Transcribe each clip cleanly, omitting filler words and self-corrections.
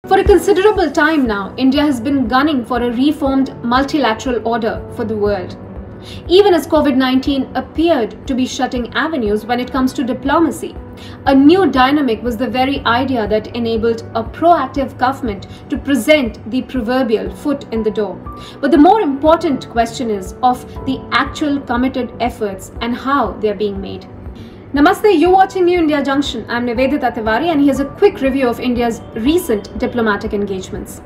For a considerable time now, India has been gunning for a reformed multilateral order for the world. Even as COVID-19 appeared to be shutting avenues when it comes to diplomacy, a new dynamic was the very idea that enabled a proactive government to present the proverbial foot in the door. But the more important question is of the actual committed efforts and how they are being made. Namaste, you're watching New India Junction. I'm Nivedita Tiwari and here's a quick review of India's recent diplomatic engagements.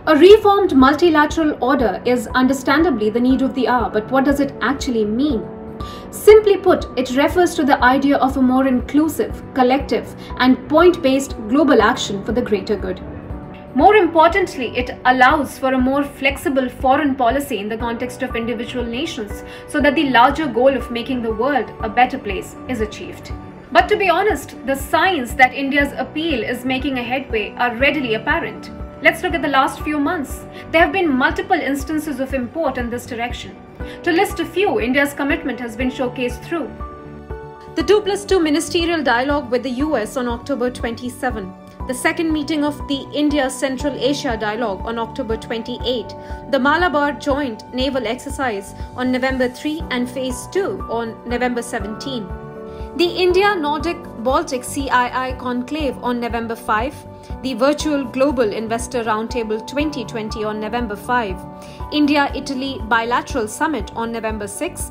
A reformed multilateral order is understandably the need of the hour, but what does it actually mean? Simply put, it refers to the idea of a more inclusive, collective, and point-based global action for the greater good. More importantly, it allows for a more flexible foreign policy in the context of individual nations so that the larger goal of making the world a better place is achieved. But to be honest, the signs that India's appeal is making a headway are readily apparent. Let's look at the last few months. There have been multiple instances of import in this direction. To list a few, India's commitment has been showcased through the 2+2 ministerial dialogue with the US on October 27, the second meeting of the India-Central Asia Dialogue on October 28, the Malabar Joint Naval Exercise on November 3 and Phase 2 on November 17, the India-Nordic-Baltic CII Conclave on November 5, the Virtual Global Investor Roundtable 2020 on November 5, India-Italy Bilateral Summit on November 6,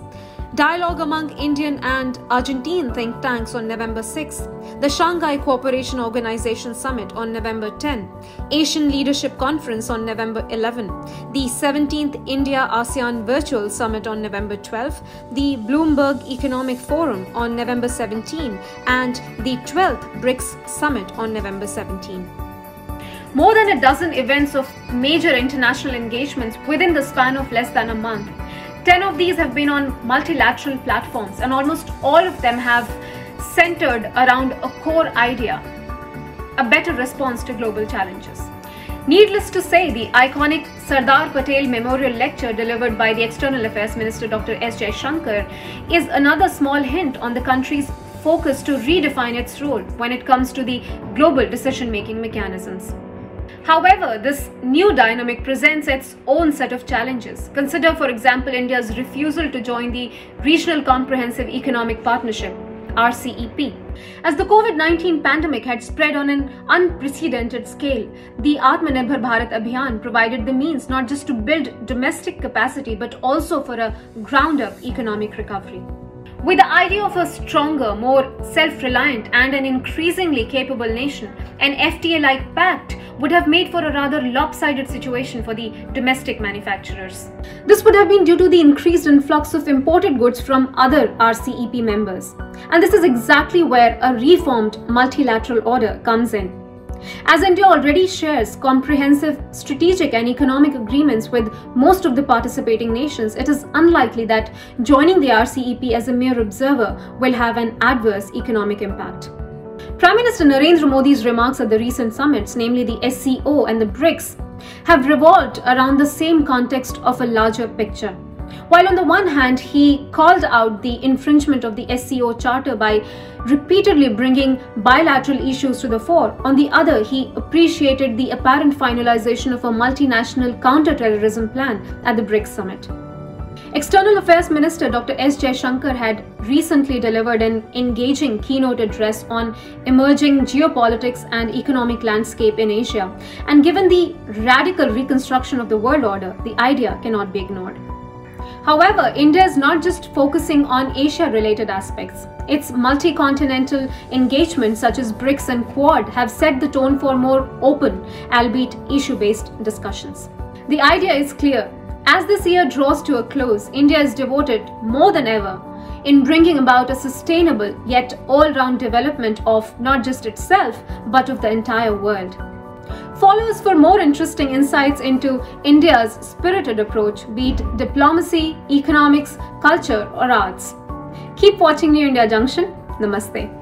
dialogue among Indian and Argentine think tanks on November 6, the Shanghai Cooperation Organization Summit on November 10, Asian Leadership Conference on November 11, the 17th India-ASEAN Virtual Summit on November 12, the Bloomberg Economic Forum on November 17, and the 12th BRICS Summit on November 17. More than a dozen events of major international engagements within the span of less than a month. 10 of these have been on multilateral platforms, and almost all of them have centered around a core idea: a better response to global challenges. Needless to say, the iconic Sardar Patel Memorial Lecture delivered by the External Affairs Minister Dr. S. Jaishankar is another small hint on the country's focus to redefine its role when it comes to the global decision-making mechanisms. However, this new dynamic presents its own set of challenges. Consider, for example, India's refusal to join the Regional Comprehensive Economic Partnership, RCEP. As the COVID-19 pandemic had spread on an unprecedented scale, the Atmanirbhar Bharat Abhiyan provided the means not just to build domestic capacity but also for a ground-up economic recovery. With the idea of a stronger, more self-reliant and an increasingly capable nation, an FTA-like pact would have made for a rather lopsided situation for the domestic manufacturers. This would have been due to the increased influx of imported goods from other RCEP members. And this is exactly where a reformed multilateral order comes in. As India already shares comprehensive strategic and economic agreements with most of the participating nations, it is unlikely that joining the RCEP as a mere observer will have an adverse economic impact. Prime Minister Narendra Modi's remarks at the recent summits, namely the SCO and the BRICS, have revolved around the same context of a larger picture. While on the one hand, he called out the infringement of the SCO Charter by repeatedly bringing bilateral issues to the fore, on the other, he appreciated the apparent finalization of a multinational counter-terrorism plan at the BRICS summit. External Affairs Minister Dr. S. Jaishankar had recently delivered an engaging keynote address on emerging geopolitics and economic landscape in Asia, and given the radical reconstruction of the world order, the idea cannot be ignored. However, India is not just focusing on Asia-related aspects. Its multi-continental engagements such as BRICS and Quad have set the tone for more open, albeit issue-based discussions. The idea is clear. As this year draws to a close, India is devoted more than ever in bringing about a sustainable yet all-round development of not just itself, but of the entire world. Follow us for more interesting insights into India's spirited approach, be it diplomacy, economics, culture, or arts. Keep watching New India Junction. Namaste.